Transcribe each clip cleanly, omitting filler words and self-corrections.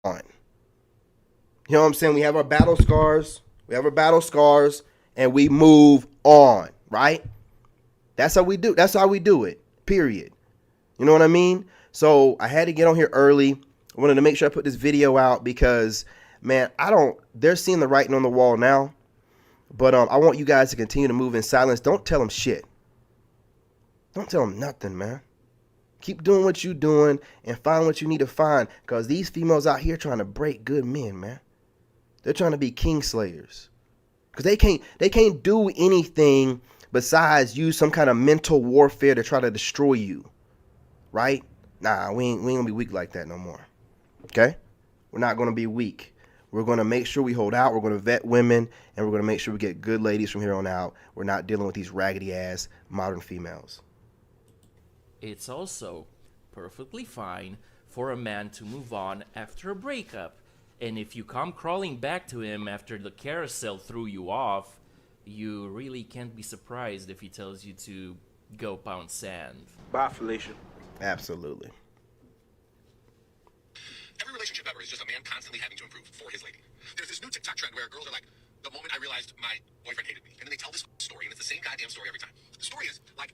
You know what I'm saying? We have our battle scars. We have our battle scars and we move on, right? That's how we do. That's how we do it. Period. You know what I mean? So I had to get on here early. I wanted to make sure I put this video out because, man, they're seeing the writing on the wall now. But I want you guys to continue to move in silence. Don't tell them shit. Don't tell them nothing, man. Keep doing what you're doing and find what you need to find. Because these females out here trying to break good men, man. They're trying to be king slayers. Because they can't do anything besides use some kind of mental warfare to try to destroy you. Right? Nah, we ain't gonna be weak like that no more. Okay? We're not gonna be weak. We're gonna make sure we hold out. We're gonna vet women, and we're gonna make sure we get good ladies from here on out. We're not dealing with these raggedy ass modern females. It's also perfectly fine for a man to move on after a breakup. And if you come crawling back to him after the carousel threw you off, you really can't be surprised if he tells you to go pound sand. Bye, Felicia. Absolutely. Every relationship ever is just a man constantly having to improve for his lady. There's this new TikTok trend where girls are like, the moment I realized my boyfriend hated me. And then they tell this story, and it's the same goddamn story every time. The story is, like,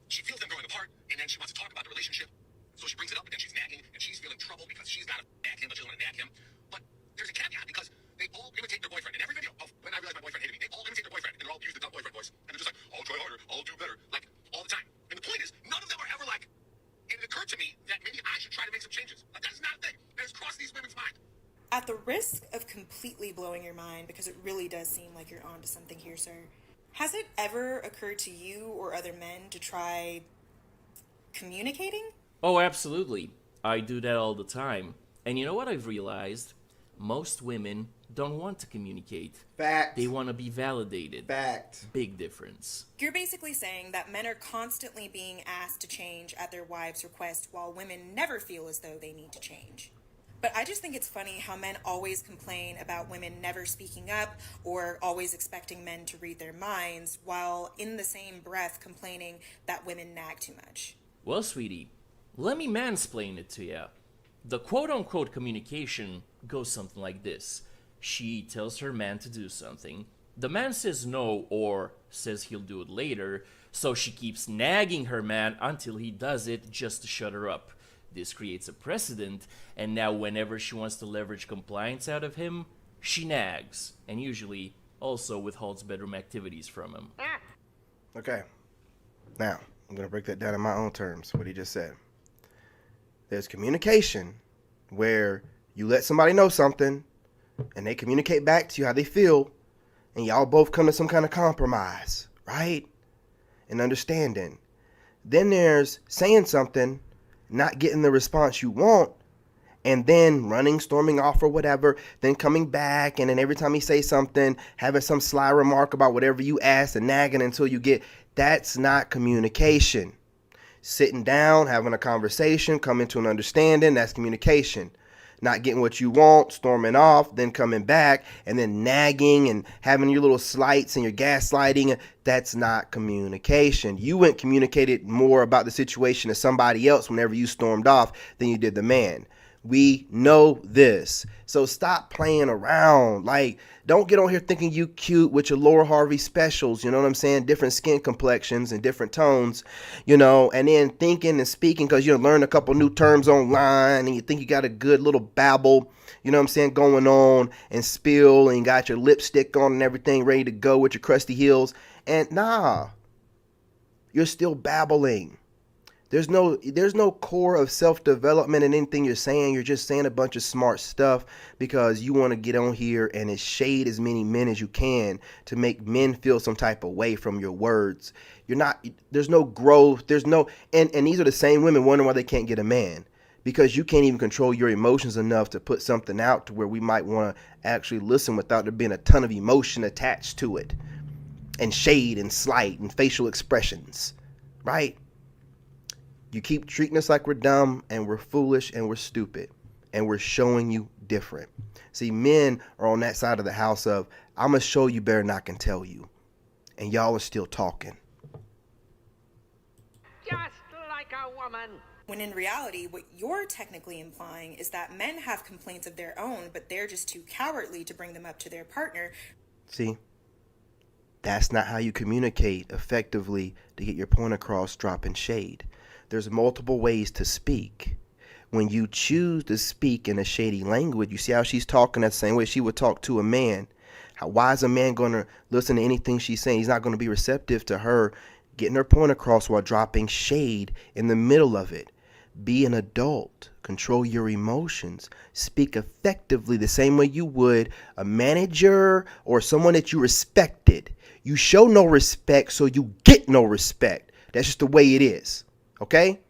she feels them growing apart, and then she wants to talk about the relationship. So she brings it up, and then she's nagging, and she's feeling trouble because she's got to nag him, but she doesn't want to nag him. But there's a caveat because they all imitate their boyfriend. In every video of when I realized my boyfriend hated me, they all imitate their boyfriend, and they're all use the dumb boyfriend voice. And they're just like, I'll try harder, I'll do better, like, all the time. And the point is, none of them are ever like, and it occurred to me that maybe I should try to make some changes. Like, that's not a thing. That has crossed these women's mind. At the risk of completely blowing your mind, because it really does seem like you're onto something here, sir, has it ever occurred to you or other men to try communicating? Oh, absolutely. I do that all the time. And you know what I've realized? Most women don't want to communicate. Fact. They want to be validated. Fact. Big difference. You're basically saying that men are constantly being asked to change at their wives' request while women never feel as though they need to change. But I just think it's funny how men always complain about women never speaking up or always expecting men to read their minds, while in the same breath complaining that women nag too much. Well, sweetie, let me mansplain it to you. The quote-unquote communication goes something like this. She tells her man to do something. The man says no or says he'll do it later, so she keeps nagging her man until he does it just to shut her up. This creates a precedent, and now whenever she wants to leverage compliance out of him, she nags, and usually also withholds bedroom activities from him. Okay. Now, I'm going to break that down in my own terms, what he just said. There's communication where you let somebody know something, and they communicate back to you how they feel, and y'all both come to some kind of compromise, right? And understanding. Then there's saying something, not getting the response you want, and then running, storming off or whatever, then coming back, and then every time he says something, having some sly remark about whatever you asked and nagging until you get. That's not communication. Sitting down, having a conversation, coming to an understanding, that's communication. Not getting what you want, storming off, then coming back, and then nagging and having your little slights and your gaslighting, that's not communication. You went communicated more about the situation to somebody else whenever you stormed off than you did the man. We know this. So stop playing around. Like, don't get on here thinking you cute with your Laura Harvey specials, you know what I'm saying? Different skin complexions and different tones, you know, and then thinking and speaking because you learned a couple new terms online and you think you got a good little babble, you know what I'm saying, going on and spill and you got your lipstick on and everything ready to go with your crusty heels. And nah, you're still babbling. There's no core of self-development in anything you're saying. You're just saying a bunch of smart stuff because you want to get on here and shade as many men as you can to make men feel some type of way from your words. There's no growth. And these are the same women wondering why they can't get a man because you can't even control your emotions enough to put something out to where we might want to actually listen without there being a ton of emotion attached to it and shade and slight and facial expressions, right? You keep treating us like we're dumb and we're foolish and we're stupid and we're showing you different. See, men are on that side of the house of, I'm going to show you better than I can tell you. And y'all are still talking. Just like a woman. When in reality, what you're technically implying is that men have complaints of their own, but they're just too cowardly to bring them up to their partner. See, that's not how you communicate effectively to get your point across, dropping shade. There's multiple ways to speak. When you choose to speak in a shady language, you see how she's talking that same way she would talk to a man. Why is a man going to listen to anything she's saying? He's not going to be receptive to her getting her point across while dropping shade in the middle of it. Be an adult. Control your emotions. Speak effectively the same way you would a manager or someone that you respected. You show no respect, so you get no respect. That's just the way it is. Okay?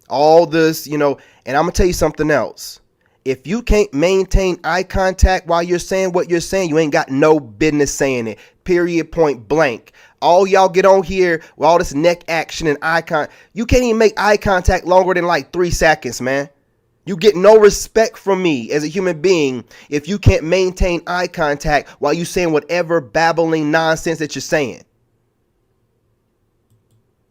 All this, and I'm going to tell you something else. If you can't maintain eye contact while you're saying what you're saying, you ain't got no business saying it. Period, point blank. All y'all get on here with all this neck action and eye contact. You can't even make eye contact longer than like 3 seconds, man. You get no respect from me as a human being if you can't maintain eye contact while you saying whatever babbling nonsense that you're saying.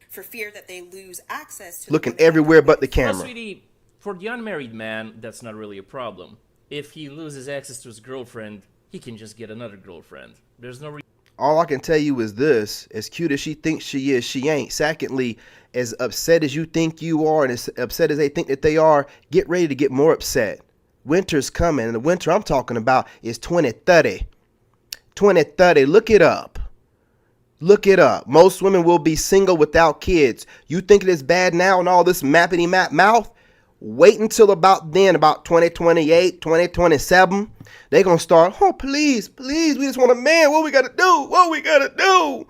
For fear that they lose access to looking everywhere but the camera. Well, sweetie, for the unmarried man, that's not really a problem. If he loses access to his girlfriend, he can just get another girlfriend. There's no reason. All I can tell you is this: as cute as she thinks she is, she ain't. Secondly, as upset as you think you are and as upset as they think that they are, get ready to get more upset. Winter's coming, and the winter I'm talking about is 2030. 2030, look it up. Look it up. Most women will be single without kids. You think it is bad now and all this mappity map mouth? Wait until about then, about 2028, 2027. They're going to start, oh, please, we just want a man. What we got to do? What we got to do?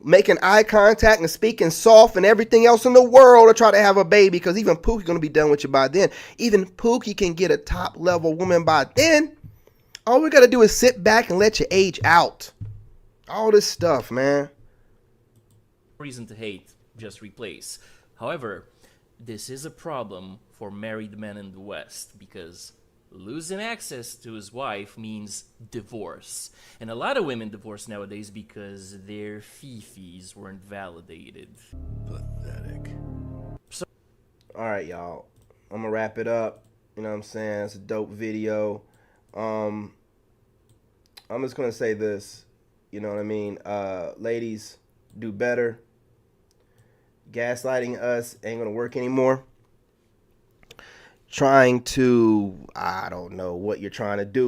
Making eye contact and speaking soft and everything else in the world to try to have a baby, because even Pookie's going to be done with you by then. Even Pookie can get a top level woman by then. All we got to do is sit back and let you age out. All this stuff, man. Reason to hate, just replace. However, this is a problem for married men in the West because losing access to his wife means divorce. And a lot of women divorce nowadays because their fifis weren't validated. Pathetic. All right, y'all. I'm going to wrap it up. You know what I'm saying? It's a dope video. I'm just going to say this. You know what I mean? Ladies, do better. Gaslighting us ain't going to work anymore. Trying to, I don't know what you're trying to do.